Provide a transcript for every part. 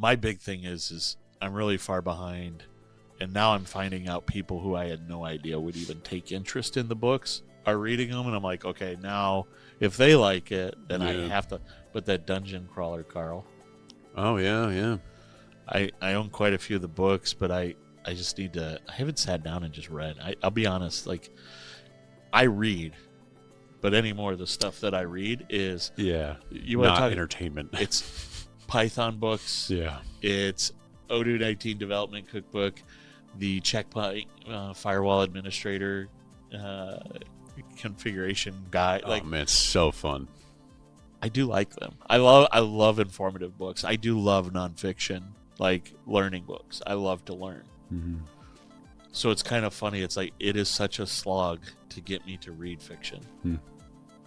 my big thing is I'm really far behind, and now I'm finding out people who I had no idea would even take interest in the books are reading them, and I'm like, okay, now if they like it, then I have to. But that dungeon crawler, Carl. Oh yeah. I own quite a few of the books, but I just need to. I haven't sat down and just read. I'll be honest, like I read, but anymore the stuff that I read is you want to talk entertainment. It's Python books. Yeah, it's Odoo 19 development cookbook, the Checkpoint firewall administrator configuration guide. Oh man, it's so fun. I do like them. I love informative books. I do love nonfiction, like learning books. I love to learn. Mm-hmm. So it's kind of funny. It's like it is such a slog to get me to read fiction.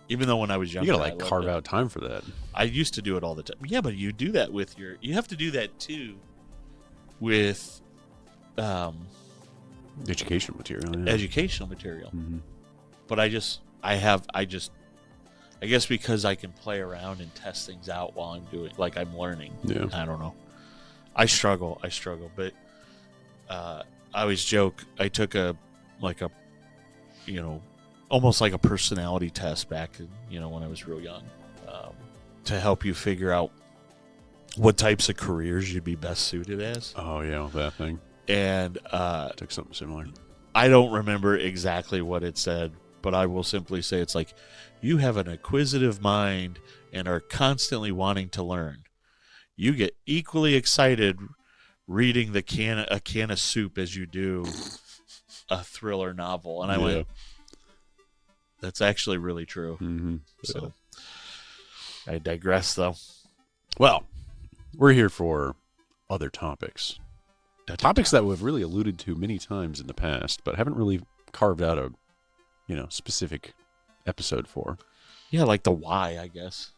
Even though when I was younger, you gotta carve out time for that. I used to do it all the time. Yeah, but you do that with you have to do that too with educational material. Yeah. Educational material. Mm-hmm. But I guess because I can play around and test things out while I'm doing, like I'm learning. Yeah. I don't know. I struggle, but I always joke. I took almost like a personality test back, when I was real young, to help you figure out what types of careers you'd be best suited as. Oh yeah, that thing. And I took something similar. I don't remember exactly what it said, but I will simply say it's like, you have an acquisitive mind and are constantly wanting to learn. You get equally excited reading a can of soup as you do a thriller novel. And I went, that's actually really true. Mm-hmm. So I digress, though. Well, we're here for other topics. Topics that we've really alluded to many times in the past, but haven't really carved out a specific episode for. Yeah, like the why, I guess.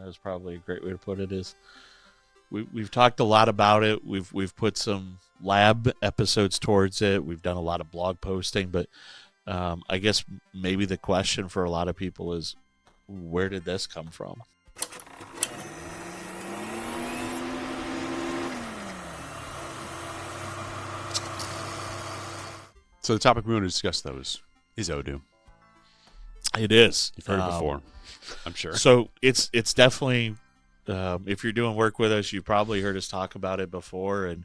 Is probably a great way to put it. Is we've talked a lot about it. We've put some lab episodes towards it. We've done a lot of blog posting, but I guess maybe the question for a lot of people is, where did this come from? So the topic we want to discuss, though, is Odoo. It is. You've heard it before, I'm sure. So it's definitely, if you're doing work with us, you probably heard us talk about it before, and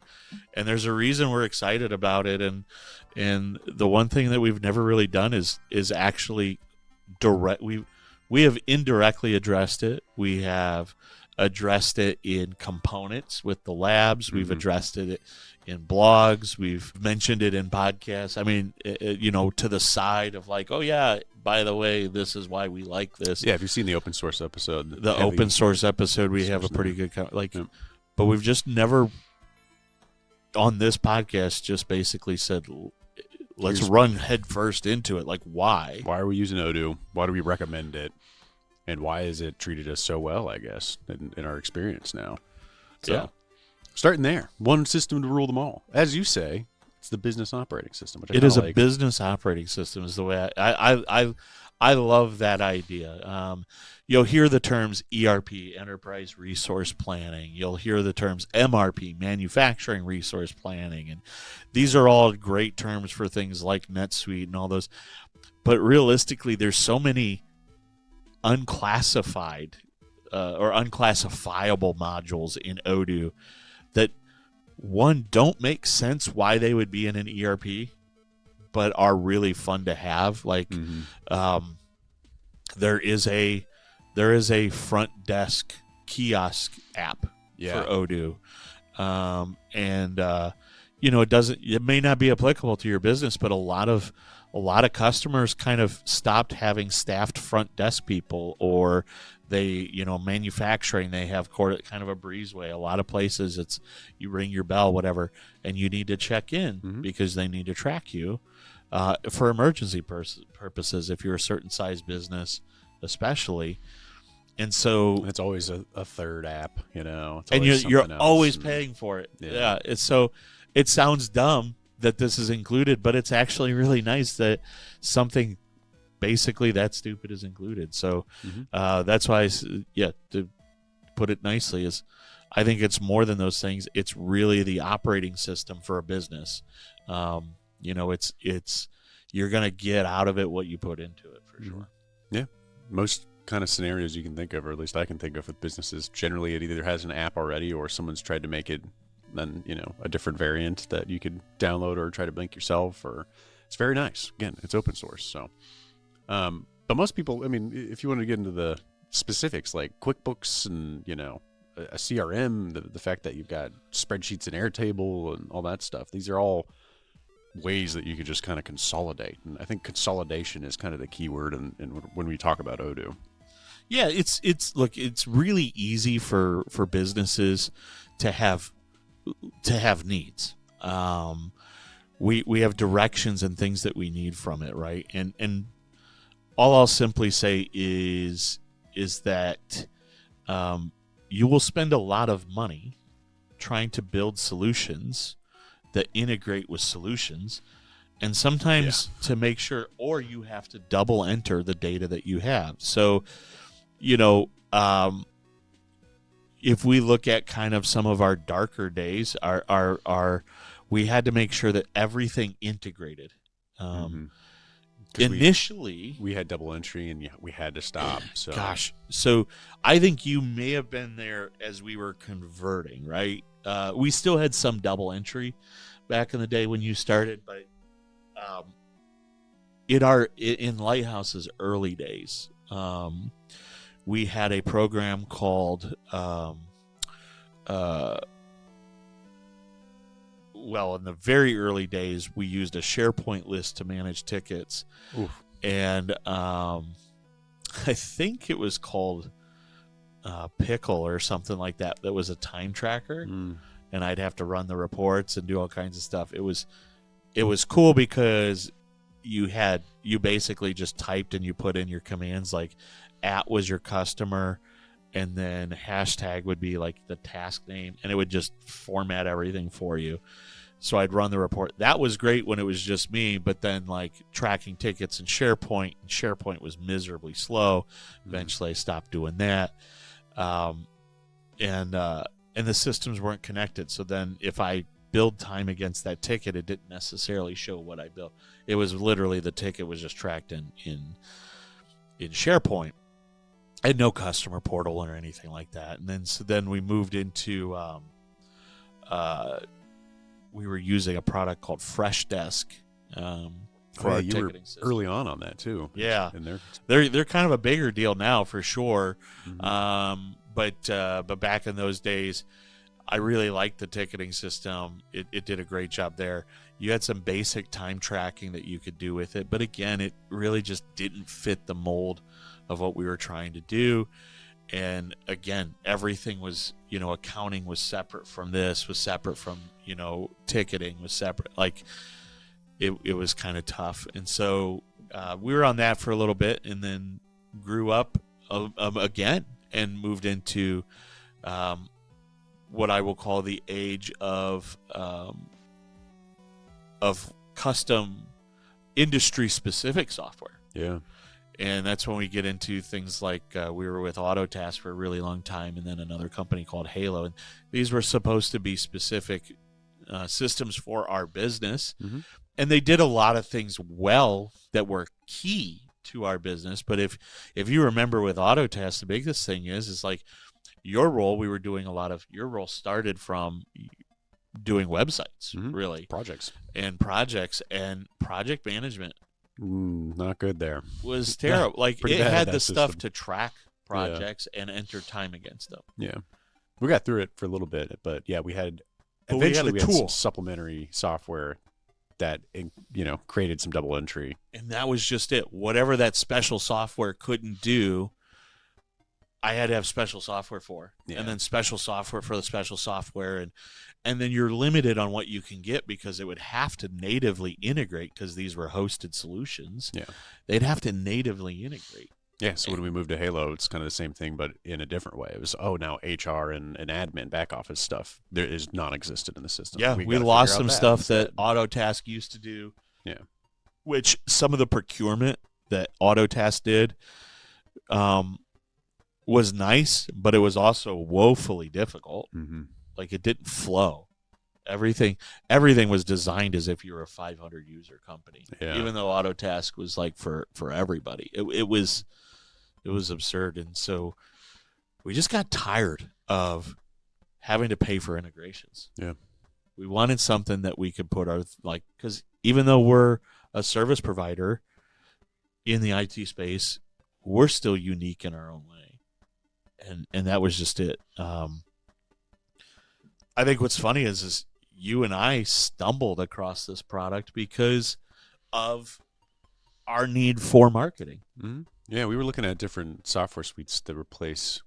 there's a reason we're excited about it. And the one thing that we've never really done is actually direct. We have indirectly addressed it. We have addressed it in components with the labs. We've addressed it in blogs. We've mentioned it in podcasts. I mean, to the side of like, oh yeah, by the way, this is why we like this. Yeah, if you've seen the open source episode. The open source episode, we have a pretty good, but we've just never, on this podcast, just basically said, let's run head first into it. Like, why? Why are we using Odoo? Why do we recommend it? And why is it treated us so well, I guess, in our experience now? So, yeah. Starting there. One system to rule them all. As you say, it's the business operating system. It is a business operating system is the way I love that idea. You'll hear the terms ERP, Enterprise Resource Planning. You'll hear the terms MRP, Manufacturing Resource Planning. And these are all great terms for things like NetSuite and all those. But realistically, there's so many unclassified or unclassifiable modules in Odoo that, one, don't make sense why they would be in an ERP, but are really fun to have. Like, there is a front desk kiosk app for Odoo, it may not be applicable to your business, but a lot of customers kind of stopped having staffed front desk people, or they, manufacturing, they have kind of a breezeway. A lot of places it's you ring your bell, whatever, and you need to check in because they need to track you for emergency purposes if you're a certain size business, especially. And so it's always a third app, and you're always paying for it. Yeah. It sounds dumb that this is included, but it's actually really nice that something basically that stupid is included. So that's why, to put it nicely, is I think it's more than those things. It's really the operating system for a business. It's you're going to get out of it what you put into it for sure. Yeah. Most kind of scenarios you can think of, or at least I can think of with businesses, generally it either has an app already or someone's tried to make it then, a different variant that you could download or try to link yourself, or it's very nice. Again, it's open source. So, but most people, I mean, if you want to get into the specifics like QuickBooks and, a CRM, the fact that you've got spreadsheets and Airtable and all that stuff, these are all ways that you could just kind of consolidate. And I think consolidation is kind of the key word when we talk about Odoo. Yeah, it's really easy for businesses to have needs. We have directions and things that we need from it, right? And all I'll simply say is that you will spend a lot of money trying to build solutions that integrate with solutions, and sometimes to make sure, or you have to double enter the data that you have. So, if we look at kind of some of our darker days, we had to make sure that everything integrated. Initially, we had double entry and we had to stop. So so I think you may have been there as we were converting, right? We still had some double entry back in the day when you started, but in Lighthouse's early days, we had a program called in the very early days, we used a SharePoint list to manage tickets. Oof. And I think it was called Pickle or something like that. That was a time tracker, and I'd have to run the reports and do all kinds of stuff. It was cool because you basically just typed and you put in your commands, like @ was your customer, and then hashtag would be like the task name, and it would just format everything for you. So I'd run the report. That was great when it was just me, but then like tracking tickets in SharePoint was miserably slow. Eventually I stopped doing that. And the systems weren't connected. So then if I build time against that ticket, it didn't necessarily show what I built. It was literally the ticket was just tracked in SharePoint. I had no customer portal or anything like that. And then we moved into we were using a product called Freshdesk for our ticketing system. Early on that too. Yeah, and they're kind of a bigger deal now for sure. Mm-hmm. But back in those days, I really liked the ticketing system. It did a great job there. You had some basic time tracking that you could do with it, but again, it really just didn't fit the mold of what we were trying to do. And again, everything was, accounting was separate from this, was separate from, ticketing was separate. Like it was kind of tough. And so we were on that for a little bit and then grew up again and moved into what I will call the age of custom industry specific software. Yeah. And that's when we get into things like we were with Autotask for a really long time, and then another company called Halo. And these were supposed to be specific systems for our business. Mm-hmm. And they did a lot of things well that were key to our business. But if you remember with Autotask, the biggest thing is like your role, your role started from doing websites, really. Projects and project management. Not good there. Was terrible. Like it had the stuff to track projects and enter time against them. Yeah, we got through it for a little bit, but yeah, we had some supplementary software that created some double entry, and that was just it. Whatever that special software couldn't do, I had to have special software for, and then special software for the special software, and then you're limited on what you can get because it would have to natively integrate because these were hosted solutions. Yeah, they'd have to natively integrate. Yeah, so when we moved to Halo, it's kind of the same thing, but in a different way. It was, now HR and admin back office stuff there is non-existent in the system. Yeah, we lost some stuff that Autotask used to do. Yeah, which some of the procurement that Autotask did, was nice, but it was also woefully difficult. Mm-hmm. Like it didn't flow. Everything was designed as if you were a 500 user company. Yeah. Even though Autotask was like for everybody. It was absurd. And so we just got tired of having to pay for integrations. Yeah. We wanted something that we could put our, like, because even though we're a service provider in the IT space, we're still unique in our own way. And that was just it. I think what's funny is you and I stumbled across this product because of our need for marketing. Mm-hmm. Yeah, we were looking at different software suites to replace.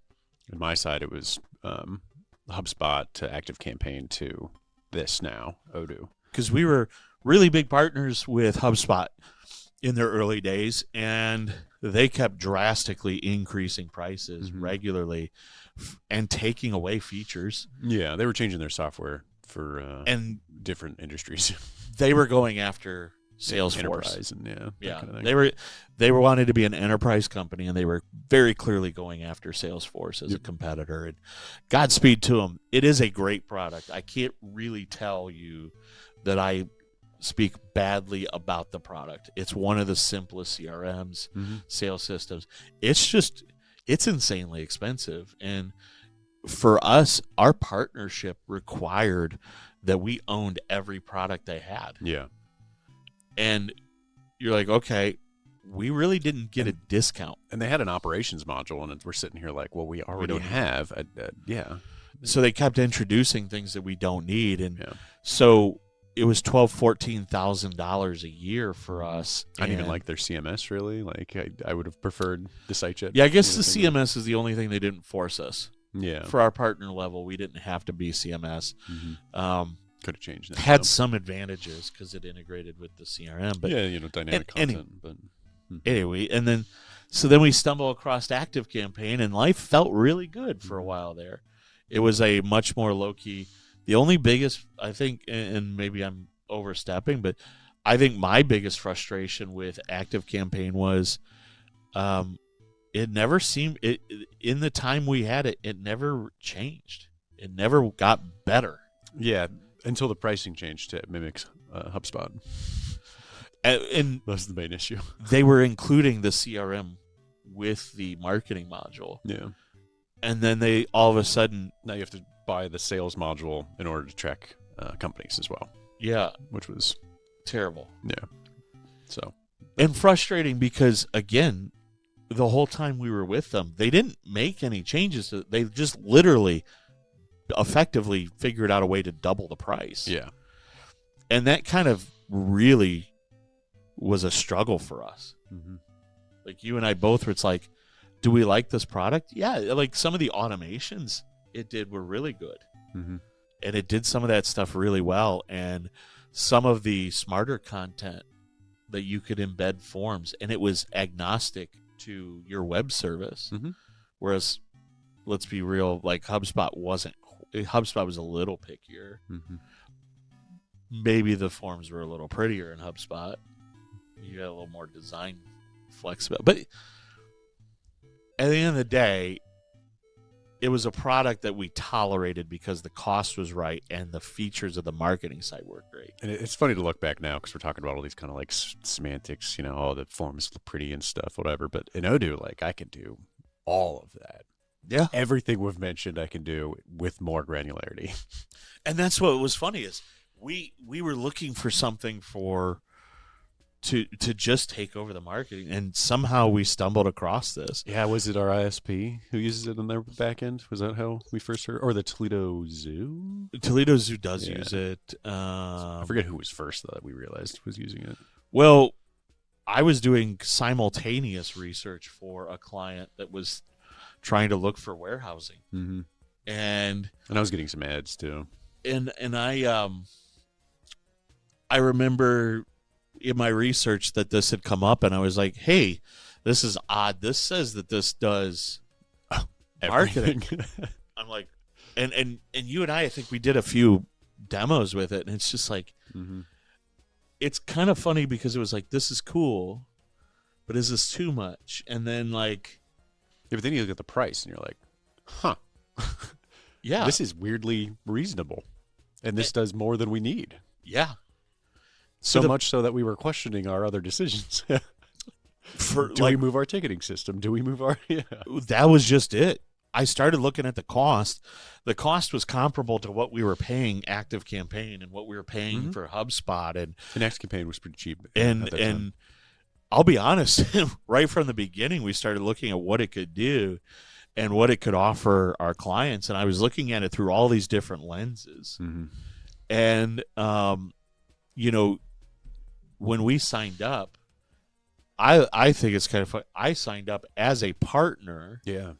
On my side, it was HubSpot to ActiveCampaign to this now, Odoo. Because we were really big partners with HubSpot in their early days, and they kept drastically increasing prices regularly and taking away features. Yeah, they were changing their software for and different industries. They were going after Salesforce. Enterprise and yeah. Kind of They were wanting to be an enterprise company, and they were very clearly going after Salesforce as a competitor. And Godspeed to them. It is a great product. I can't really tell you that I speak badly about the product. It's one of the simplest CRMs, sales systems. It's insanely expensive. And for us, our partnership required that we owned every product they had. Yeah. And you're like, okay, we really didn't get a discount. And they had an operations module, and we're sitting here like, well, we already have. Yeah. So they kept introducing things that we don't need. And so it was $12,000-$14,000 a year for us. I didn't even like their CMS, really. Like, I would have preferred the SiteJet. Yeah, I guess the CMS is the only thing they didn't force us. Yeah. For our partner level, we didn't have to be CMS. Could have changed that. Had some advantages because it integrated with the CRM. But dynamic content. But anyway, and then then we stumble across ActiveCampaign, and life felt really good for a while there. It was a much more low-key. The only biggest, I think, and maybe I'm overstepping, but I think my biggest frustration with ActiveCampaign was it never seemed, in the time we had it, it never changed. It never got better. Yeah, until the pricing changed to mimic HubSpot. And that's the main issue. They were including the CRM with the marketing module. Yeah. And then they all of a sudden... Now you have to buy the sales module in order to track companies as well. Yeah. Which was... terrible. Yeah. So... And frustrating because, again, the whole time we were with them, they didn't make any changes. They just literally... effectively figured out a way to double the price. Yeah. And that kind of really was a struggle for us. Like you and I both were, it's like, do we like this product? Yeah. Like some of the automations it did were really good. And it did some of that stuff really well. And some of the smarter content that you could embed forms, and it was agnostic to your web service. Whereas, let's be real, like HubSpot wasn't. HubSpot was a little pickier. Maybe the forms were a little prettier in HubSpot. You had a little more design flexibility. But at the end of the day, it was a product that we tolerated because the cost was right and the features of the marketing side were great. And it's funny to look back now because we're talking about all these kind of like semantics, the forms look pretty and stuff, whatever. But in Odoo, like I can do all of that. Yeah. Everything we've mentioned I can do with more granularity. And that's what was funny is we were looking for something to just take over the marketing, and somehow we stumbled across this. Yeah, was it our ISP who uses it on their back end? Was that how we first heard? Or the Toledo Zoo? Toledo Zoo does use it. I forget who was first that we realized was using it. Well, I was doing simultaneous research for a client that was trying to look for warehousing. And I was getting some ads too. And I remember in my research that this had come up, and I was like, hey, this is odd. This says that this does marketing. I'm like, and you and I think we did a few demos with it, and it's just like, it's kind of funny because it was like, this is cool, but is this too much? And then like Yeah, but then you look at the price and you're like, huh, Yeah. this is weirdly reasonable. And this does more than we need. Yeah. So much so that we were questioning our other decisions. Do we move our ticketing system? Do we move our... Yeah. That was just it. I started looking at the cost. The cost was comparable to what we were paying ActiveCampaign and what we were paying for HubSpot. And ActiveCampaign was pretty cheap. And I'll be honest, right from the beginning, we started looking at what it could do and what it could offer our clients. And I was looking at it through all these different lenses. And, you know, when we signed up, I think it's kind of fun. I signed up as a partner. Yeah.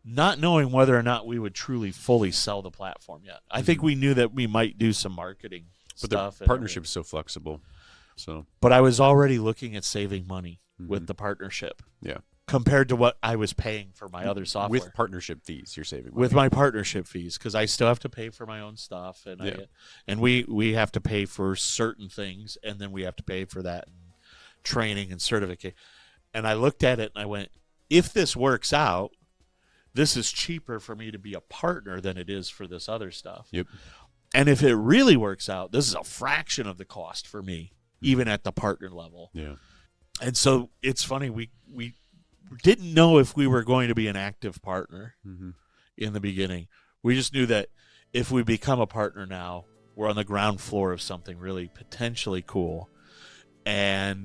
Not knowing whether or not we would truly fully sell the platform yet. I think we knew that we might do some marketing stuff. The partnership is so flexible. But I was already looking at saving money with the partnership. Yeah. Compared to what I was paying for my other software. With partnership fees, you're saving money. With my partnership fees, because I still have to pay for my own stuff, and we have to pay for certain things, and then we have to pay for that and training and certificate. And I looked at it and I went, if this works out, this is cheaper for me to be a partner than it is for this other stuff. Yep. And if it really works out, this is a fraction of the cost for me, even at the partner level. Yeah. And so it's funny, we didn't know if we were going to be an active partner in the beginning. We just knew that if we become a partner now, we're on the ground floor of something really potentially cool. And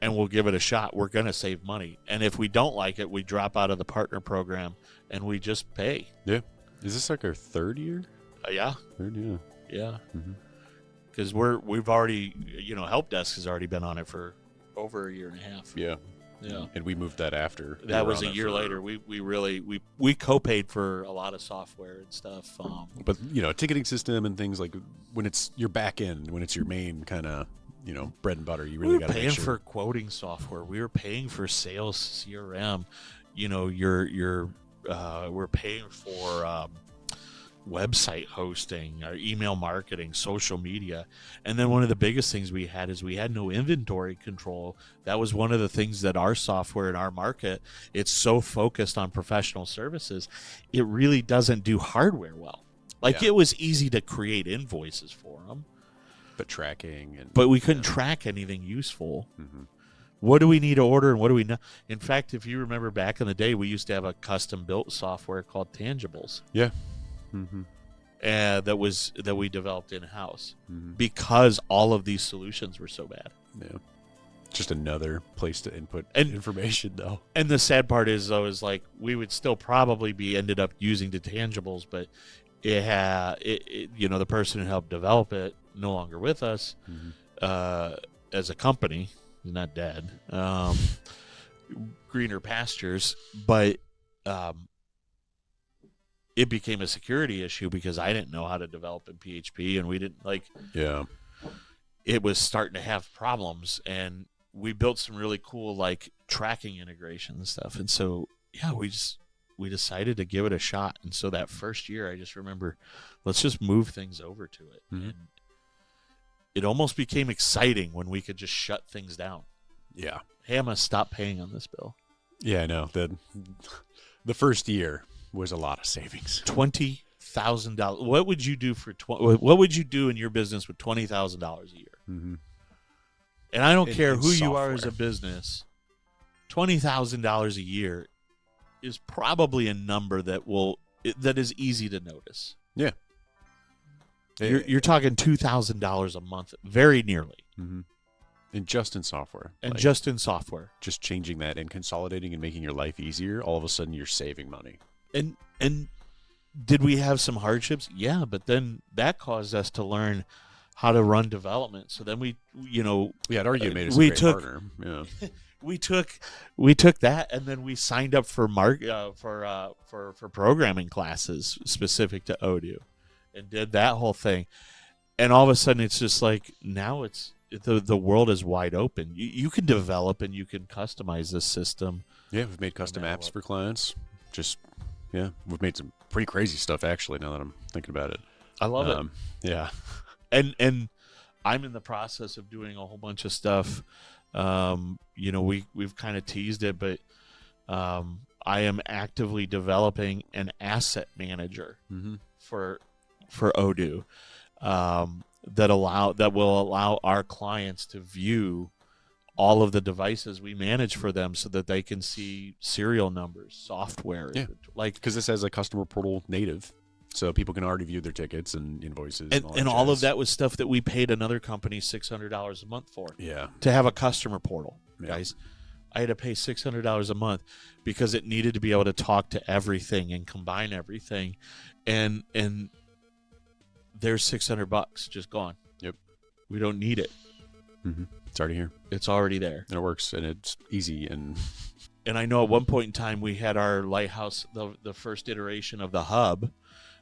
we'll give it a shot. We're going to save money. And if we don't like it, we drop out of the partner program and we just pay. Yeah. Is this like our third year? Yeah. Third, yeah. Yeah. Because we've already, you know, HelpDesk has already been on it for over a year and a half. Yeah. Yeah. And we moved that after. That was a year later. We co-paid for a lot of software and stuff. But, you know, ticketing system and things like when it's your back end, when it's your main kind of, you know, bread and butter, you really got to make sure. We were paying for quoting software. We were paying for sales CRM. You know, we're paying for website hosting, our email marketing, social media. And then one of the biggest things we had is we had no inventory control. That was one of the things that our software in our market, it's so focused on professional services, it really doesn't do hardware well. Like it was easy to create invoices for them. But tracking. But we couldn't track anything useful. What do we need to order and what do we not? In fact, if you remember back in the day, we used to have a custom-built software called Tangibles. Yeah. That we developed in-house because all of these solutions were so bad. Yeah. Just another place to input information, though. And the sad part is, though, is like we would still probably be ended up using the Tangibles, but you know, the person who helped develop it no longer with us as a company. He's not dead. Greener pastures, but it became a security issue because I didn't know how to develop in PHP, and we didn't like. Yeah, it was starting to have problems, and we built some really cool like tracking integration and stuff. And so we decided to give it a shot. And so that first year, I just remember, let's just move things over to it. And it almost became exciting when we could just shut things down. Yeah. Hey, I'm gonna stop paying on this bill. Yeah, I know. The first year was a lot of savings. $20,000. What would you do for what would you do in your business with $20,000 a year? And I don't care who you are as a business. $20,000 a year is probably a number that is easy to notice. Yeah. You're talking $2,000 a month, very nearly. And just in software. Just in software. Just changing that and consolidating and making your life easier, all of a sudden you're saving money. And did we have some hardships? Yeah, but then that caused us to learn how to run development. So then we I'd argue it made us a great partner. Yeah. we took that, and then we signed up for programming classes specific to Odoo, and did that whole thing. And all of a sudden, it's just like now the world is wide open. You can develop and you can customize this system. Yeah, we've made custom apps for clients. We've made some pretty crazy stuff actually. Now that I'm thinking about it, I love it. Yeah, and I'm in the process of doing a whole bunch of stuff we've kind of teased it, but I am actively developing an asset manager for Odoo that will allow our clients to view all of the devices we manage for them so that they can see serial numbers, software. Yeah. Like, because this has a customer portal native, so people can already view their tickets and invoices. And all of that was stuff that we paid another company $600 a month for. Yeah. To have a customer portal, guys. I had to pay $600 a month because it needed to be able to talk to everything and combine everything. And there's $600 just gone. Yep. We don't need it. It's already here. It's already there. And it works, and it's easy. And I know at one point in time we had our Lighthouse, the first iteration of the hub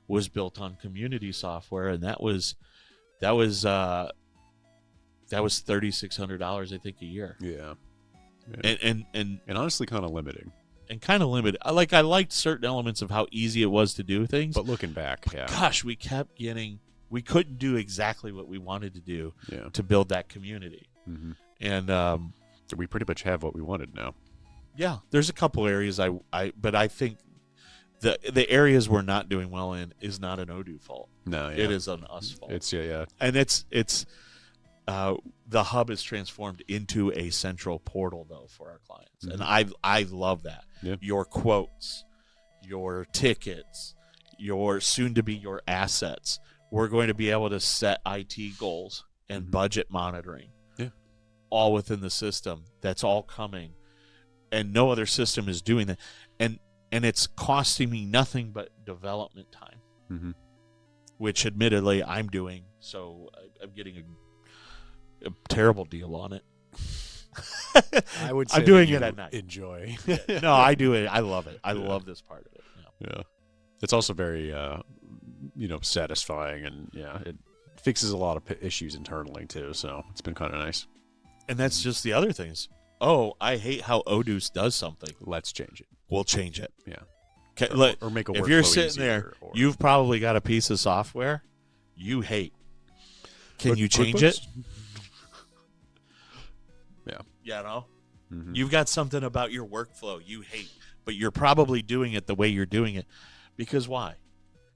was built on community software, and that was $3,600, I think, a year. Yeah. And honestly kind of limiting. And kind of limited. I liked certain elements of how easy it was to do things. But looking back, gosh, we couldn't do exactly what we wanted to do to build that community. And we pretty much have what we wanted now. Yeah, there's a couple areas but I think the areas we're not doing well in is not an Odoo fault. No, it is an us fault. It's and it's the hub is transformed into a central portal though for our clients, and I love that. Yeah. Your quotes, your tickets, your soon to be your assets. We're going to be able to set IT goals and budget monitoring. Yeah. All within the system. That's all coming. And no other system is doing that. And it's costing me nothing but development time. Which admittedly I'm doing, so I'm getting a terrible deal on it. I would say I'm doing it at night. Enjoy. No, I do it. I love it. I love this part of it. Yeah. It's also very satisfying, and it fixes a lot of issues internally too, so it's been kind of nice. And that's just the other things. Oh, I hate how Odoo does something. Let's change it. We'll change it. Yeah. Or make a workflow if you're sitting easier, there, you've probably got a piece of software you hate. Can you change it? Yeah. You've got something about your workflow you hate, but you're probably doing it the way you're doing it. Because why?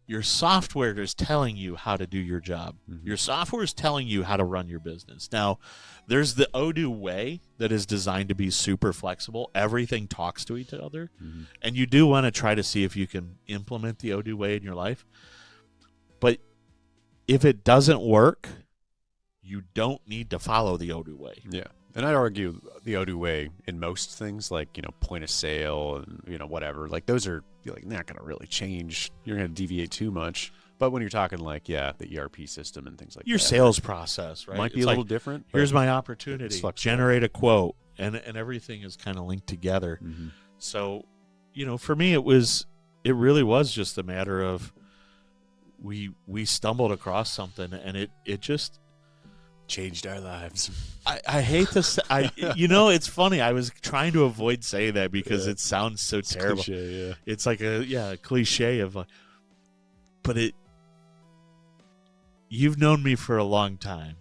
Your software is telling you how to do your job. Your software is telling you how to run your business. Now, there's the Odoo way that is designed to be super flexible. Everything talks to each other. And you do want to try to see if you can implement the Odoo way in your life. But if it doesn't work, you don't need to follow the Odoo way. Yeah. And I'd argue the Odoo way in most things, like, point of sale and, whatever, like those are not going to really change. You're going to deviate too much. But when you're talking like, the ERP system and things like your that. Your sales process, right? Might be a little different. Here's my opportunity. Generate a quote. And everything is kind of linked together. So, for me, it really was just a matter of we stumbled across something and it just changed our lives. I hate to say, it's funny. I was trying to avoid saying that because it sounds so terrible. Cliche, It's like a cliche of like, but you've known me for a long time.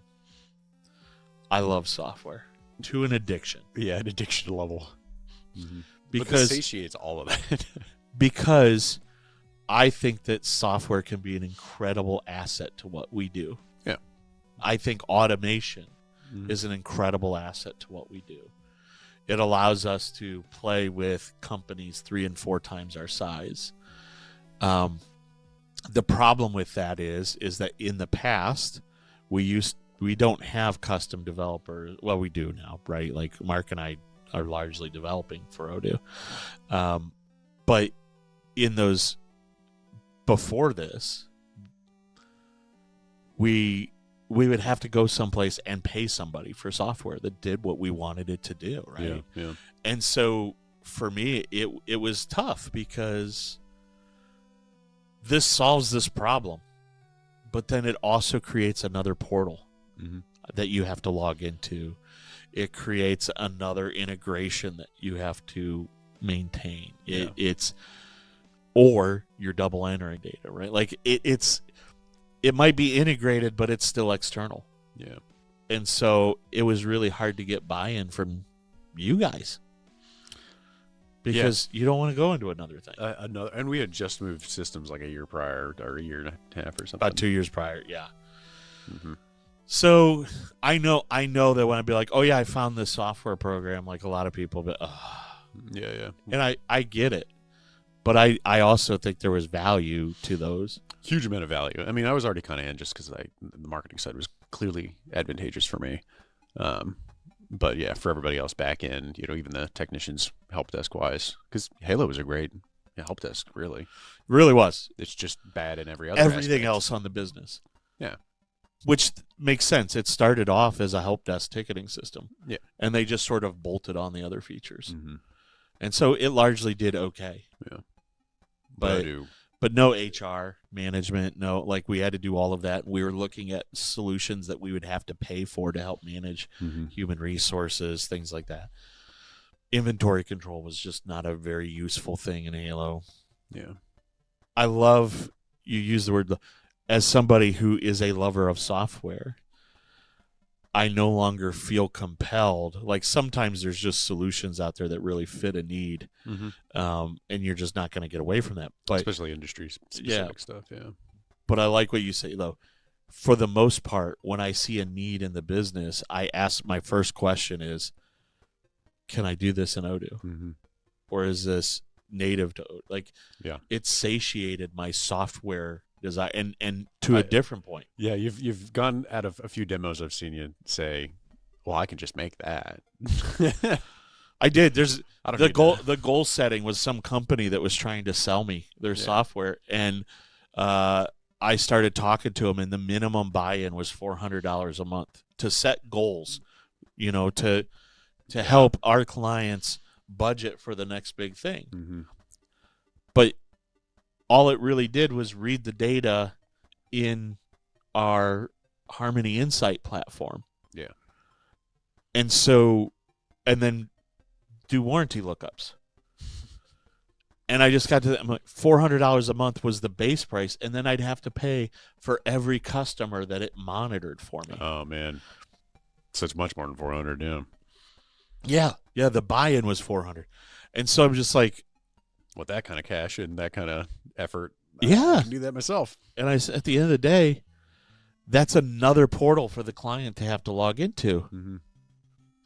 I love software to an addiction. Yeah, an addiction level. Because it satiates all of that. Because I think that software can be an incredible asset to what we do. Yeah. I think automation is an incredible asset to what we do. It allows us to play with companies 3 and 4 times our size. The problem with that is that in the past we don't have custom developers. Well, we do now, right? Like Mark and I are largely developing for Odoo. But in those before this, we would have to go someplace and pay somebody for software that did what we wanted it to do, right? Yeah. And so for me, it was tough because this solves this problem, but then it also creates another portal that you have to log into. It creates another integration that you have to maintain. Or you're double entering data, right? Like it might be integrated, but it's still external. Yeah. And so it was really hard to get buy-in from you guys because you don't want to go into another thing. And we had just moved systems like a year prior, or a year and a half or something. About 2 years prior, yeah. Mm-hmm. So I know that when I be like, oh yeah, I found this software program, like a lot of people, but yeah. And I get it, but I also think there was value to those. Huge amount of value. I mean, I was already kind of in just because the marketing side was clearly advantageous for me. But yeah, for everybody else back in, even the technicians help desk wise, because Halo was a great help desk, really was. It's just bad in everything aspect. Else on the business. Yeah. Which makes sense. It started off as a help desk ticketing system. Yeah. And they just sort of bolted on the other features. Mm-hmm. And so it largely did okay. Yeah. But no HR management, we had to do all of that. We were looking at solutions that we would have to pay for to help manage human resources, things like that. Inventory control was just not a very useful thing in Halo. Yeah. I love you use the word, as somebody who is a lover of software, I no longer feel compelled. Like sometimes there's just solutions out there that really fit a need, and you're just not going to get away from that. But especially industry specific stuff, yeah. But I like what you say though. For the most part, when I see a need in the business, I ask my first question is, can I do this in Odoo, or is this native to Odoo? Like, it satiated my software design, and to a different point. Yeah, you've gone out of a few demos I've seen you say, well, I can just make that. I did. There's the goal setting was some company that was trying to sell me their software, and I started talking to them, and the minimum buy-in was $400 a month to set goals, to help our clients budget for the next big thing. But all it really did was read the data in our Harmony Insight platform. Yeah. And then do warranty lookups. And I just got to that. I'm like, $400 a month was the base price, and then I'd have to pay for every customer that it monitored for me. Oh, man. So it's much more than 400, Yeah. Yeah, the buy-in was 400. And so I'm just like, with that kind of cash and that kind of effort, I can do that myself. And at the end of the day, that's another portal for the client to have to log into.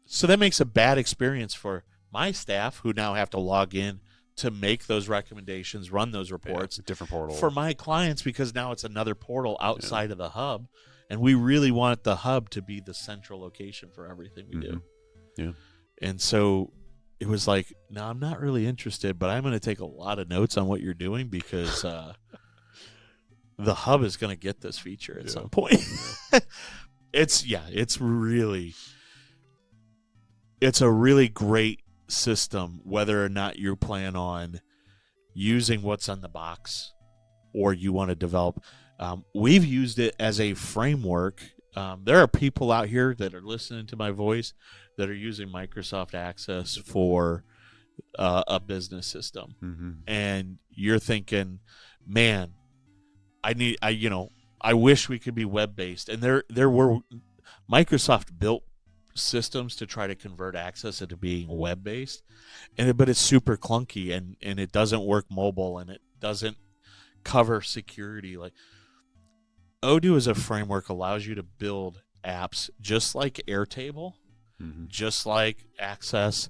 So that makes a bad experience for my staff, who now have to log in to make those recommendations, run those reports. It's a different portal. For my clients, because now it's another portal outside of the hub, and we really want the hub to be the central location for everything we do. Yeah. And so it was like, no, I'm not really interested, but I'm going to take a lot of notes on what you're doing, because the hub is going to get this feature at some point. It's a really great system, whether or not you plan on using what's on the box or you want to develop. We've used it as a framework. There are people out here that are listening to my voice that are using Microsoft Access for a business system, and you're thinking, man, I wish we could be web based. And there were Microsoft built systems to try to convert Access into being web based, but it's super clunky, and it doesn't work mobile, and it doesn't cover security. Like, Odoo as a framework allows you to build apps just like Airtable, just like Access.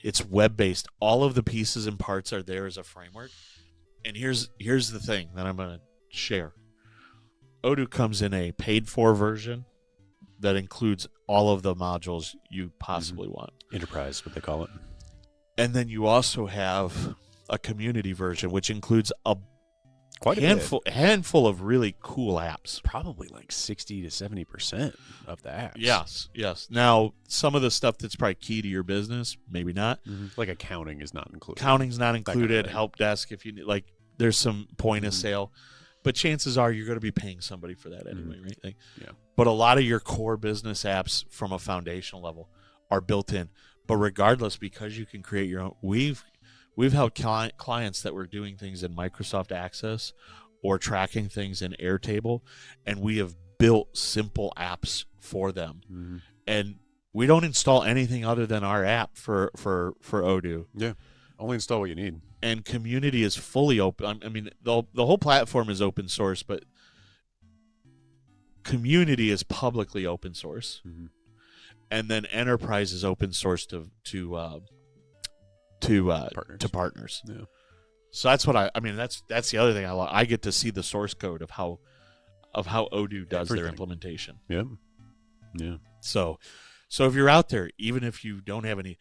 It's web-based. All of the pieces and parts are there as a framework. And here's the thing that I'm going to share. Odoo comes in a paid-for version that includes all of the modules you possibly want. Enterprise, what they call it. And then you also have a community version, which includes a handful of really cool apps. Probably like 60 to 70% of the apps. Yes. Now, some of the stuff that's probably key to your business, maybe not. Like accounting is not included. Accounting's not included. Help desk, if you need, like, there's some point of sale. But chances are you're going to be paying somebody for that anyway, right? Like, but a lot of your core business apps from a foundational level are built in. But regardless, because you can create your own, We've helped clients that were doing things in Microsoft Access or tracking things in Airtable, and we have built simple apps for them. Mm-hmm. And we don't install anything other than our app for Odoo. Yeah. Only install what you need. And community is fully open. I mean, the whole platform is open source, but community is publicly open source. Mm-hmm. And then enterprise is open source to partners. Yeah. So that's what I mean. That's the other thing I love. I get to see the source code of how Odoo does their implementation. Yeah. Yeah. So if you're out there, even if you don't have any,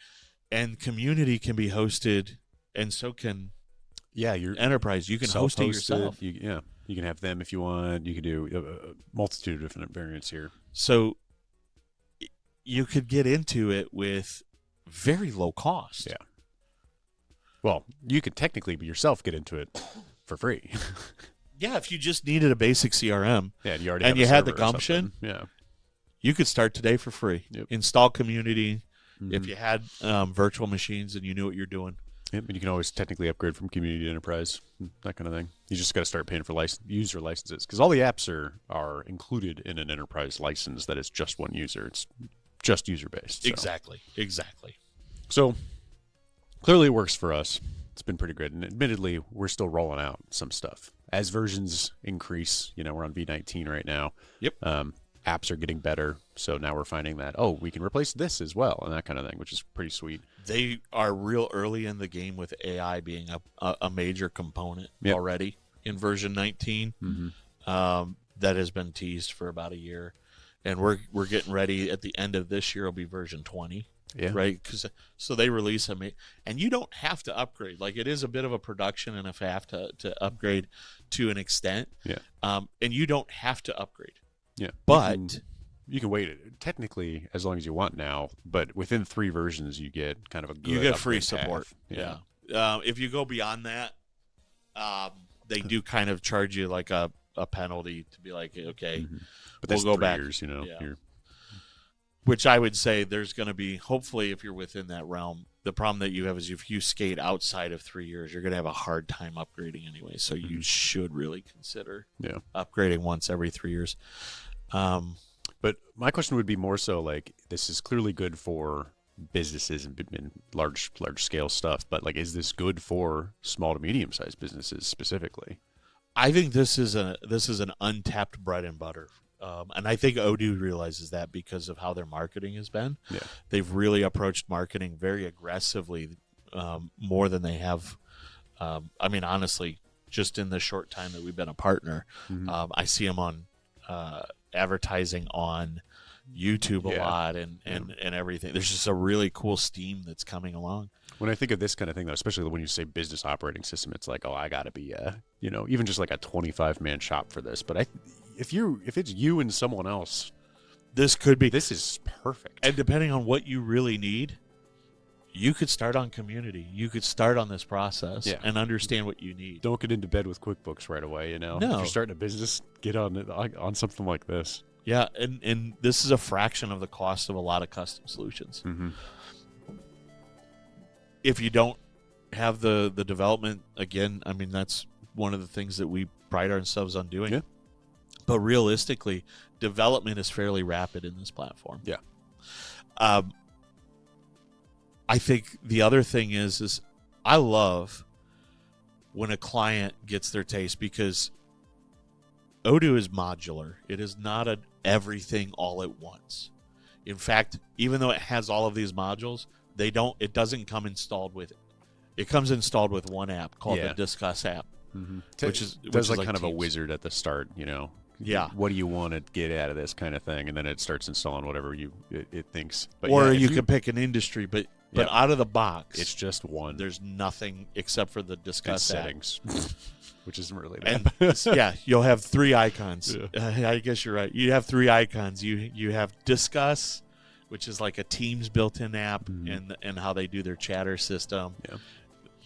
and community can be hosted, and so can your enterprise. You can host it yourself. You can have them if you want. You can do a multitude of different variants here. So you could get into it with very low cost. Yeah. Well, you could technically yourself get into it for free. Yeah, if you just needed a basic CRM, yeah, and you already and you had the gumption, yeah, you could start today for free. Yep. Install community. Mm-hmm. If you had virtual machines and you knew what you're doing. Yep, and you can always technically upgrade from community to enterprise, that kind of thing. You just got to start paying for user licenses, because all the apps are included in an enterprise license that is just one user. It's just user based. So. Exactly. So clearly it works for us. It's been pretty good, and admittedly, we're still rolling out some stuff as versions increase. We're on V19 right now. Yep. Apps are getting better, so now we're finding that we can replace this as well, and that kind of thing, which is pretty sweet. They are real early in the game with AI being a major component already in version 19. Mm-hmm. That has been teased for about a year, and we're getting ready. At the end of this year, will be version 20. Yeah. Right. So they release them, and you don't have to upgrade. Like, it is a bit of a production and a faff to upgrade to an extent. Yeah. And you don't have to upgrade. Yeah. But you can wait technically as long as you want now, but within 3 versions you get kind of a good free support. Yeah. If you go beyond that, they do kind of charge you like a penalty to be like, okay, mm-hmm. But we'll go 3 back. Years, Yeah. Which I would say there's going to be, hopefully, if you're within that realm. The problem that you have is if you skate outside of 3 years, you're going to have a hard time upgrading anyway. So mm-hmm. you should really consider upgrading once every 3 years. But my question would be more so like, this is clearly good for businesses and large scale stuff, but like, is this good for small to medium sized businesses specifically? I think this is an untapped bread and butter. And I think Odoo realizes that because of how their marketing has been. Yeah. They've really approached marketing very aggressively, more than they have. I mean, honestly, just in the short time that we've been a partner, mm-hmm. I see them on advertising on YouTube a lot and everything. There's just a really cool steam that's coming along. When I think of this kind of thing, though, especially when you say business operating system, it's like, I got to be, even just like a 25-man shop for this. But if it's you and someone else, this is perfect. And depending on what you really need, you could start on community. You could start on this process and understand what you need. Don't get into bed with QuickBooks right away. No. If you're starting a business, get on something like this. Yeah, and this is a fraction of the cost of a lot of custom solutions. Mm-hmm. If you don't have the development, again, I mean, that's one of the things that we pride ourselves on doing. Yeah. But realistically, development is fairly rapid in this platform. Yeah. I think the other thing is I love when a client gets their taste, because Odoo is modular. It is not an everything all at once. In fact, even though it has all of these modules, it doesn't come installed with it. It comes installed with one app called the Discuss app, mm-hmm. which is like kind Teams. of a wizard at the start, Yeah. What do you want to get out of this kind of thing? And then it starts installing whatever it thinks. But or you can pick an industry, but out of the box, it's just one. There's nothing except for the Discuss app. Settings, which isn't really that. And you'll have 3 icons. Yeah. I guess you're right. You have 3 icons. You have Discuss, which is like a Teams built-in app, mm-hmm. and how they do their chatter system. Yeah.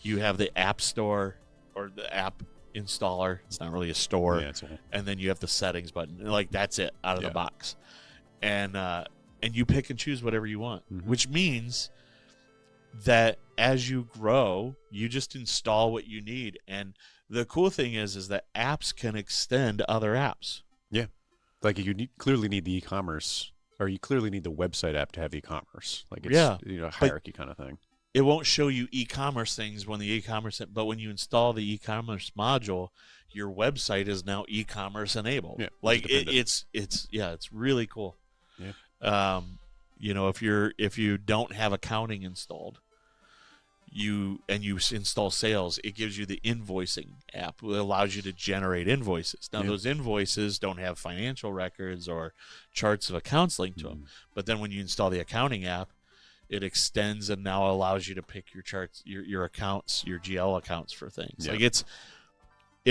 You have the App Store or the app installer. It's not really a store. Yeah, and then you have the settings button. Like, that's it out of the box. And you pick and choose whatever you want, mm-hmm. which means that as you grow, you just install what you need. And the cool thing is that apps can extend other apps. Yeah. Like, you clearly need the e-commerce Or you clearly need the website app to have e-commerce. Like it's Yeah, hierarchy kind of thing. it won't show you e-commerce things when the e-commerce, but when you install the e-commerce module, your website is now e-commerce enabled. Yeah, Like it's it's really cool. Yeah. If you don't have accounting installed, you install sales, it gives you the invoicing app. It allows you to generate invoices. Now those invoices don't have financial records or charts of accounts linked to them. But then when you install the accounting app, it extends and now allows you to pick your charts, your accounts, your GL accounts for things. Like it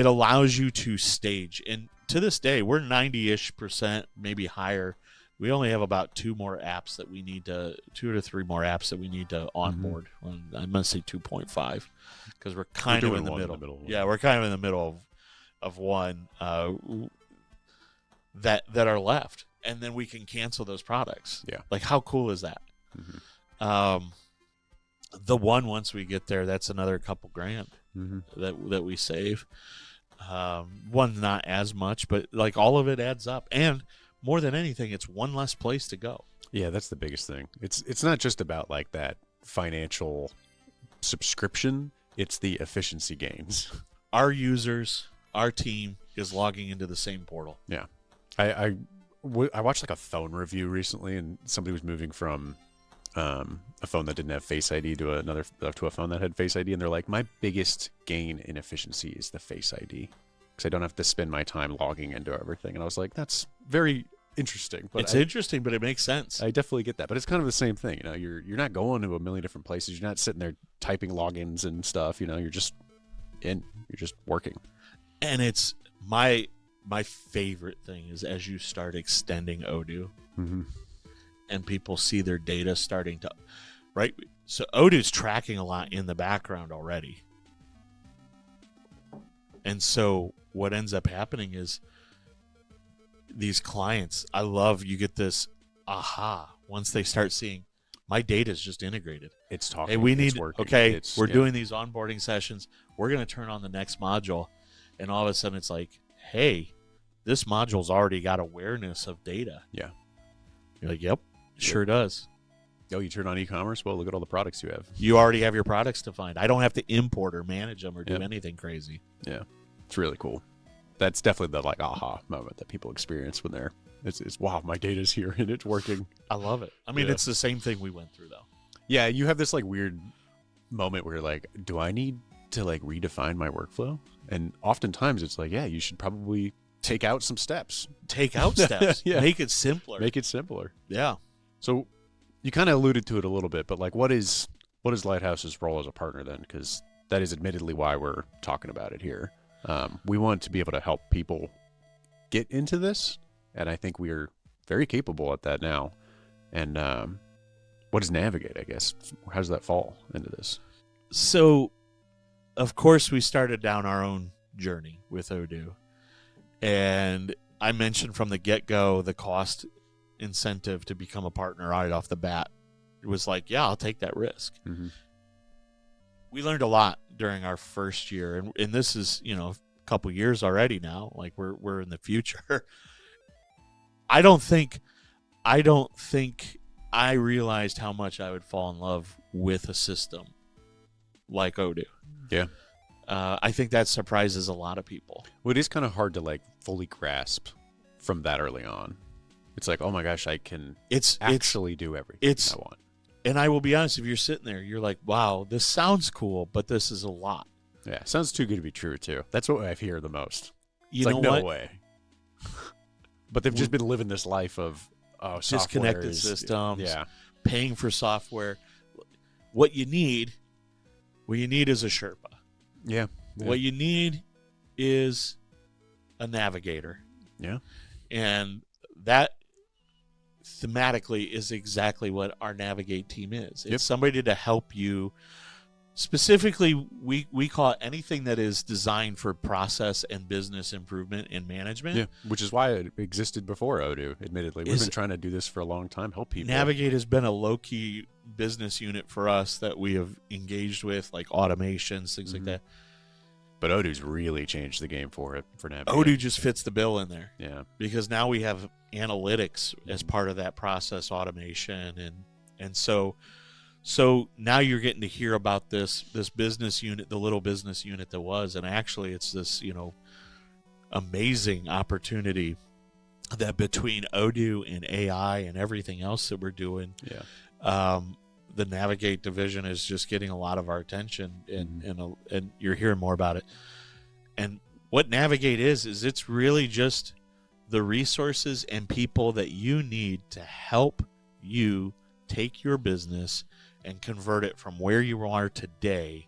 allows you to stage. And to this day, we're 90-ish%, maybe higher. We only have about 2 to 3 more apps that we need to onboard. Well, I'm going to say 2.5 because we're kind of in the middle. Yeah, we're kind of in the middle of one that are left, and then we can cancel those products. Yeah, like how cool is that? The one, once we get there, that's another couple grand that we save. One not as much, but like all of it adds up, and more than anything, it's one less place to go. Yeah, that's the biggest thing. It's not just about like that financial subscription. It's the efficiency gains. Our users, our team is logging into the same portal. Yeah. I watched like a phone review recently, and somebody was moving from a phone that didn't have Face ID to a phone that had Face ID, and they're like, my biggest gain in efficiency is the Face ID because I don't have to spend my time logging into everything. And I was like, that's very interesting. But it's interesting, but it makes sense. I definitely get that, but it's kind of the same thing. You're not going to a million different places. You're not sitting there typing logins and stuff. You're just working. And it's my favorite thing is as you start extending Odoo, and people see their data starting to, right? So Odoo's tracking a lot in the background already, and so what ends up happening is these clients, you get this aha once they start seeing my data is just integrated. It's talking. Hey, we need, it's working. We're doing these onboarding sessions. We're going to turn on the next module. And all of a sudden it's like, hey, this module's already got awareness of data. Yeah. You're like, yep, sure does. Oh, you turn on e-commerce? Well, look at all the products you have. You already have your products defined. I don't have to import or manage them or do anything crazy. Yeah. It's really cool. That's definitely the aha moment that people experience when it's wow, my data's here and it's working. I love it. I mean, it's the same thing we went through though. Yeah, you have this like weird moment where you're like, do I need to like redefine my workflow? And oftentimes it's like, yeah, you should probably take out some steps. Take out steps. Yeah. Make it simpler. Make it simpler. Yeah. So you kind of alluded to it a little bit, but like what is Lighthouse's role as a partner then? Because that is admittedly why we're talking about it here. We want to be able to help people get into this, and I think we're very capable at that now. And what is Navigate, I guess? How does that fall into this? So, of course, we started down our own journey with Odoo. And I mentioned from the get-go the cost incentive to become a partner right off the bat. It was like, yeah, I'll take that risk. We learned a lot during our first year, and this is, a couple years already now. Like we're in the future. I don't think I realized how much I would fall in love with a system like Odoo. Yeah. I think that surprises a lot of people. Well, it is kind of hard to like fully grasp from that early on. It's like, oh my gosh, I can actually do everything I want. And I will be honest, if you're sitting there, you're like, wow, this sounds cool, but this is a lot. Yeah, sounds too good to be true, too. That's what I hear the most. You know like, what? No way. But they've just been living this life of disconnected systems, paying for software. What you need is a Sherpa. Yeah. What you need is a navigator. Yeah. And that thematically is exactly what our Navigate team is. It's somebody to help you. Specifically, we call it anything that is designed for process and business improvement and management. Yeah, which is why it existed before Odoo, admittedly. We've been trying to do this for a long time, help people. Navigate has been a low-key business unit for us that we have engaged with, like automations, things like that. But Odoo's really changed the game for Navigate. Odoo just fits the bill in there. Yeah. Because now we have analytics as part of that process automation, and so now you're getting to hear about this business unit, the little business unit that was, and actually it's this amazing opportunity that between Odoo and AI and everything else that we're doing, the Navigate division is just getting a lot of our attention, and you're hearing more about it. And what Navigate is it's really just the resources and people that you need to help you take your business and convert it from where you are today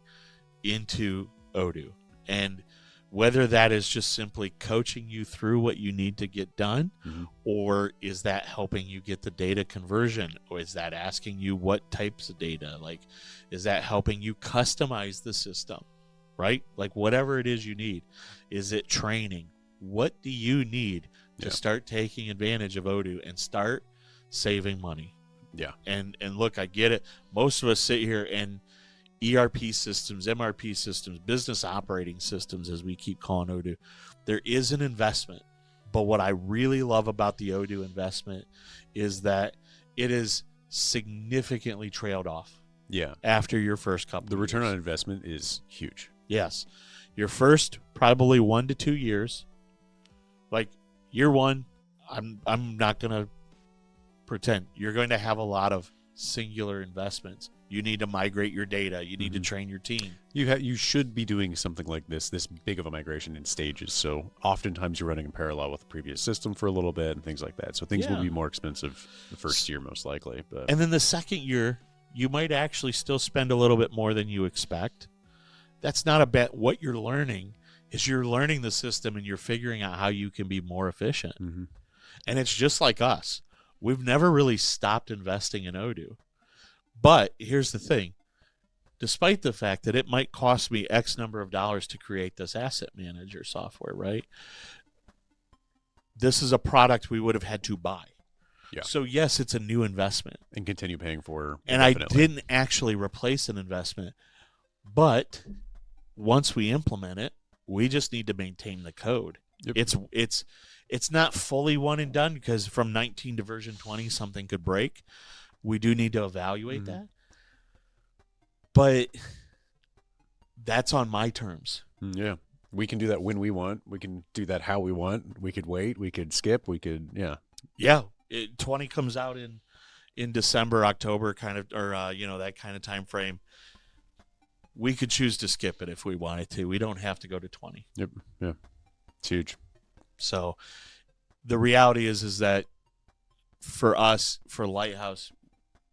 into Odoo. And whether that is just simply coaching you through what you need to get done, or is that helping you get the data conversion, or is that asking you what types of data, like is that helping you customize the system, right? Like whatever it is you need. Is it training? What do you need to start taking advantage of Odoo and start saving money? Yeah. And look, I get it. Most of us sit here and ERP systems, MRP systems, business operating systems, as we keep calling Odoo, there is an investment. But what I really love about the Odoo investment is that it is significantly trailed off. Yeah. After your first couple. The return on investment is huge. Yes. Your first probably 1 to 2 years. Like year one, I'm not going to pretend. You're going to have a lot of singular investments. You need to migrate your data. You need to train your team. You should be doing something like this big of a migration in stages. So oftentimes you're running in parallel with the previous system for a little bit and things like that. So things will be more expensive the first year most likely. But and then the second year, you might actually still spend a little bit more than you expect. That's not a bet. What you're learning is you're learning the system and you're figuring out how you can be more efficient. And it's just like us. We've never really stopped investing in Odoo. But here's the thing. Despite the fact that it might cost me X number of dollars to create this asset manager software, right? This is a product we would have had to buy. Yeah. So yes, it's a new investment. And continue paying for And I didn't actually replace an investment. But once we implement it, we just need to maintain the code. It's not fully one and done, because from 19 to version 20, something could break. We do need to evaluate that. But that's on my terms. Yeah. We can do that when we want. We can do that how we want. We could wait. We could skip. We could, Yeah. 20 comes out in December, October, kind of, or, that kind of time frame. We could choose to skip it if we wanted to. We don't have to go to 20. Yep. Yeah. It's huge. So the reality is that for us, for Lighthouse,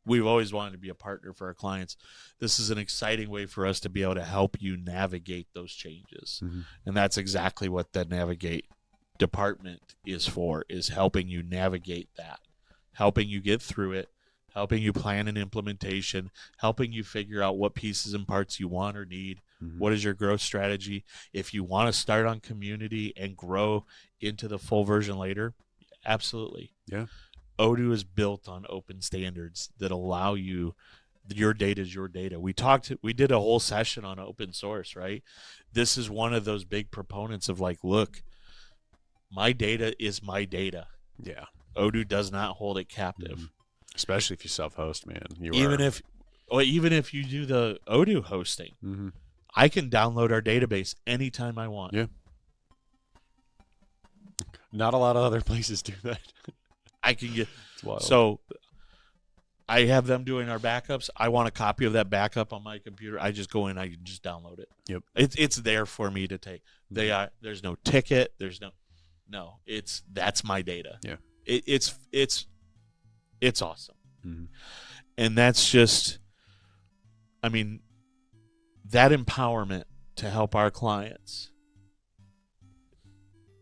we've always wanted to be a partner for our clients. This is an exciting way for us to be able to help you navigate those changes. And that's exactly what the Navigate department is for, is helping you navigate that, helping you get through it, helping you plan an implementation, helping you figure out what pieces and parts you want or need. What is your growth strategy? If you want to start on community and grow into the full version later, absolutely. Yeah. Odoo is built on open standards that allow you, your data is your data. We did a whole session on open source, right? This is one of those big proponents of like, look, my data is my data. Yeah. Odoo does not hold it captive. Especially if you self-host, man. Even if you do the Odoo hosting, I can download our database anytime I want. Yeah. Not a lot of other places do that. I can get so I have them doing our backups. I want a copy of that backup on my computer. I just go in, I can just download it. Yep. It's there for me to take. There's no ticket, there's no, that's my data. Yeah. It's awesome. And that's just, I mean, that empowerment to help our clients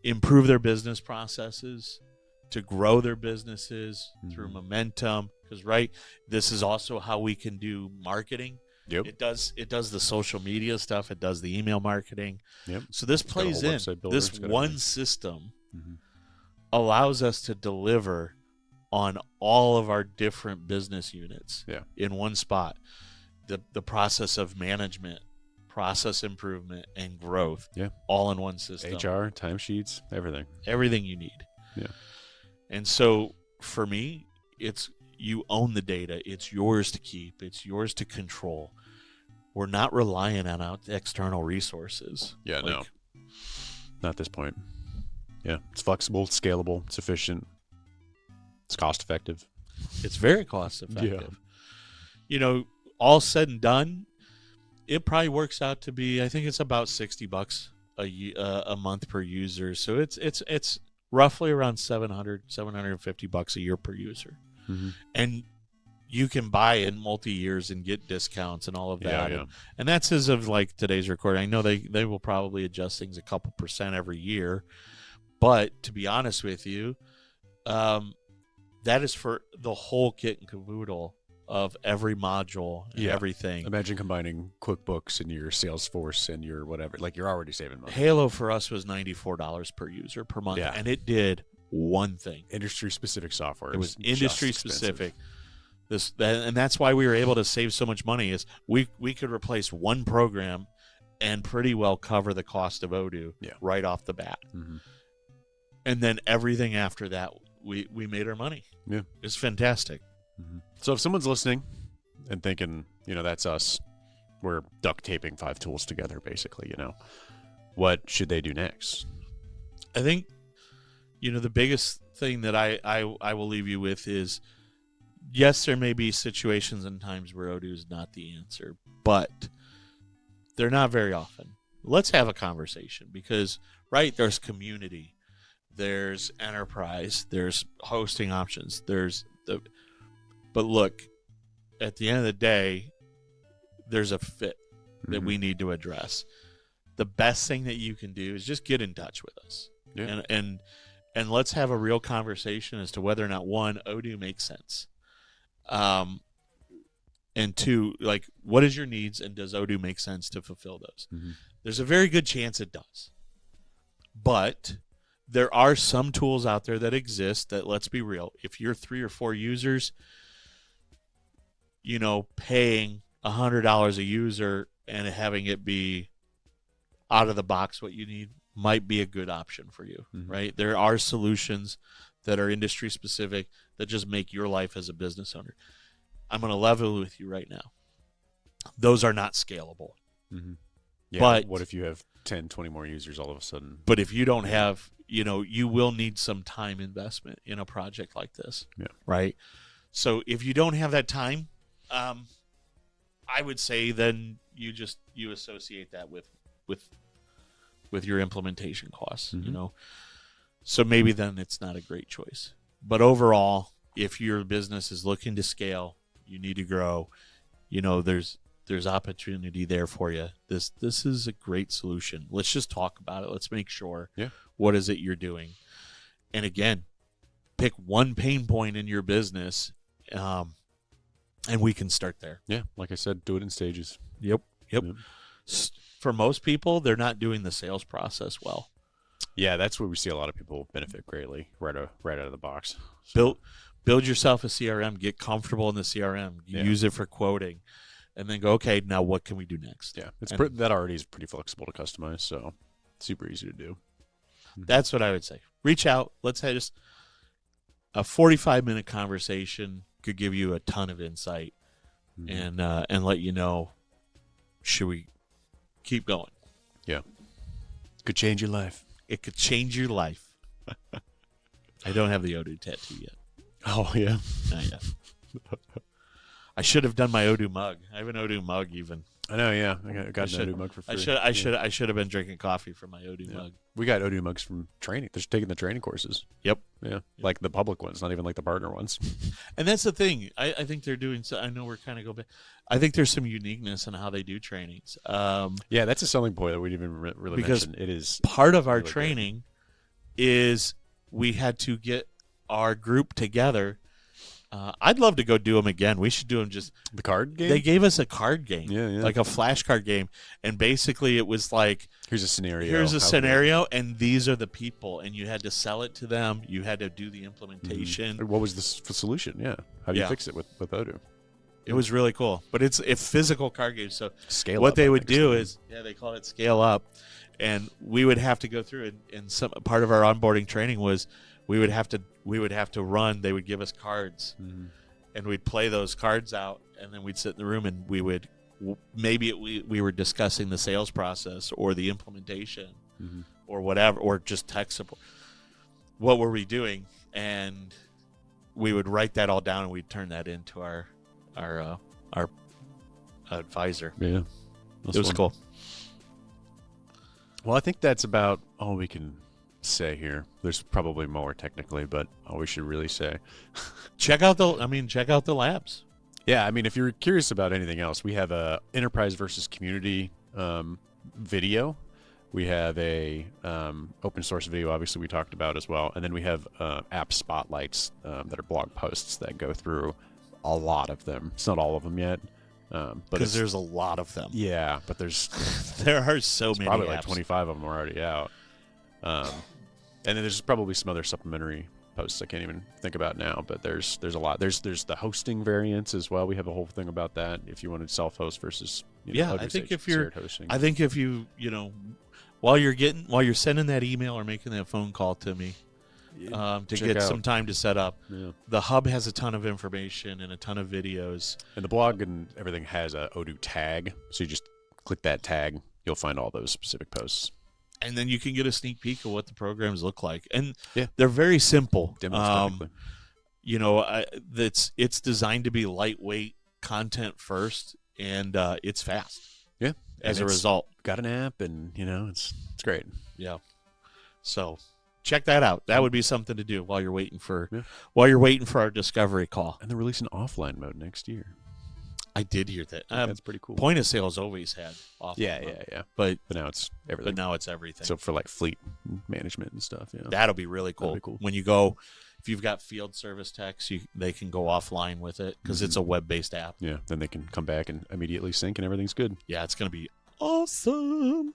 improve their business processes, to grow their businesses through momentum, because this is also how we can do marketing. Yep. It does the social media stuff, it does the email marketing. Yep. So this plays in. This one system allows us to deliver on all of our different business units in one spot. The process of management, process improvement, and growth, all in one system. HR, timesheets, everything. Everything you need. Yeah. And so for me, it's you own the data. It's yours to keep. It's yours to control. We're not relying on external resources. Yeah, no. Not at this point. Yeah, it's flexible, it's scalable, it's efficient, it's cost effective. It's very cost effective. All said and done, it probably works out to be, I think it's about $60 a month per user. So it's roughly around $750 a year per user. Mm-hmm. And you can buy in multi-years and get discounts and all of that. Yeah. And that's as of like today's recording. I know they will probably adjust things a couple % every year. But to be honest with you, that is for the whole kit and caboodle of every module and everything. Imagine combining QuickBooks and your Salesforce and your whatever. Like, you're already saving money. Halo for us was $94 per user per month. Yeah. And it did one thing. Industry-specific software. It was industry-specific. And that's why we were able to save so much money is we could replace one program and pretty well cover the cost of Odoo right off the bat. Mm-hmm. And then everything after that, we made our money. Yeah. It's fantastic. Mm-hmm. So if someone's listening and thinking, that's us, we're duct taping 5 tools together, basically, what should they do next? I think, the biggest thing that I will leave you with is, yes, there may be situations and times where Odoo is not the answer, but they're not very often. Let's have a conversation because, there's community, there's enterprise, there's hosting options, but look, at the end of the day, there's a fit that we need to address. The best thing that you can do is just get in touch with us. Yeah. And let's have a real conversation as to whether or not, one, Odoo makes sense. And two, what is your needs and does Odoo make sense to fulfill those? Mm-hmm. There's a very good chance it does. But there are some tools out there that exist that, let's be real, if you're 3 or 4 users, paying $100 a user and having it be out of the box what you need might be a good option for you, right? There are solutions that are industry specific that just make your life as a business owner. I'm going to level with you right now. Those are not scalable. Mm-hmm. Yeah, but what if you have 10, 20 more users all of a sudden? But if you don't have, you will need some time investment in a project like this, right? So if you don't have that time, I would say then you associate that with your implementation costs, So maybe then it's not a great choice. But overall, if your business is looking to scale, you need to grow, there's opportunity there for you. This is a great solution. Let's just talk about it. Let's make sure what is it you're doing. And again, pick one pain point in your business, and we can start there. Yeah, like I said, do it in stages. Yep. For most people, they're not doing the sales process well. Yeah, that's where we see a lot of people benefit greatly right out of the box. So. Build yourself a CRM. Get comfortable in the CRM. Use it for quoting. And then go, okay, now what can we do next? Yeah, that already is pretty flexible to customize, so super easy to do. That's what I would say. Reach out. Let's have just a 45-minute conversation could give you a ton of insight and let you know, should we keep going? Yeah. Could change your life. It could change your life. I don't have the Odoo tattoo yet. Oh, yeah. Not yet. I should have done my Odoo mug. I have an Odoo mug even. I know, yeah. I got an Odoo mug for free. I should have been drinking coffee from my Odoo mug. We got Odoo mugs from training. They're taking the training courses. Yep. Yeah. Like the public ones, not even like the partner ones. And that's the thing. I think they're doing so. I know we're kind of go back. I think there's some uniqueness in how they do trainings. Yeah, that's a selling point that we didn't even really mention. It is part of our really training is we had to get our group together. I'd love to go do them again. We should do them just the card game. They gave us a card game, yeah. like a flashcard game, and basically it was like, here's a scenario, and these are the people, and you had to sell it to them. You had to do the implementation. What was the solution? Yeah, how do you fix it with Odoo? It was really cool, but it's a physical card game. So scale what up, they would do is, they call it scale up, and we would have to go through it. And some part of our onboarding training was we would have to run. They would give us cards, and we'd play those cards out, and then we'd sit in the room and we would we were discussing the sales process or the implementation or whatever, or just tech support. What were we doing? And we would write that all down and we'd turn that into our advisor. Yeah, it was cool. Well, I think that's about all we can say here. There's probably more technically, but all we should really say. check out the labs. Yeah, I mean, if you're curious about anything else, we have a enterprise versus community video. We have a open source video, obviously we talked about as well, and then we have app spotlights that are blog posts that go through a lot of them. It's not all of them yet, but because there's a lot of them. Yeah, but there's there are so many. Probably apps. Like 25 of them are already out, and then there's probably some other supplementary posts I can't even think about now. But there's a lot. There's the hosting variants as well. We have a whole thing about that. If you wanted self-host versus I think if you're hosting. I think if you while you're sending that email or making that phone call to me to get some time to set up, the hub has a ton of information and a ton of videos. And the blog and everything has a Odoo tag, so you just click that tag, you'll find all those specific posts. And then you can get a sneak peek of what the programs look like, and they're very simple. It's designed to be lightweight, content first, and it's fast. Yeah, as a result, got an app, and it's great. Yeah, so check that out. That would be something to do while you're waiting for our discovery call. And they're releasing offline mode next year. I did hear that. That's pretty cool. Point of sale's always had offline mode. Yeah. But now it's everything. So for like fleet management and stuff, that'll be really cool. When you go, if you've got field service techs, they can go offline with it because it's a web-based app. Yeah, then they can come back and immediately sync and everything's good. Yeah, it's going to be awesome.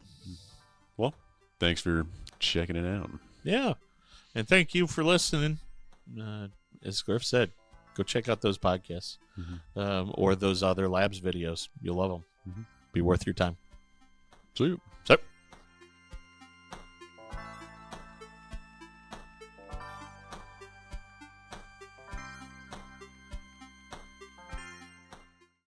Well, thanks for checking it out. Yeah, and thank you for listening. As Griff said, go check out those podcasts or those other labs videos. You'll love them. Be worth your time. See you. So.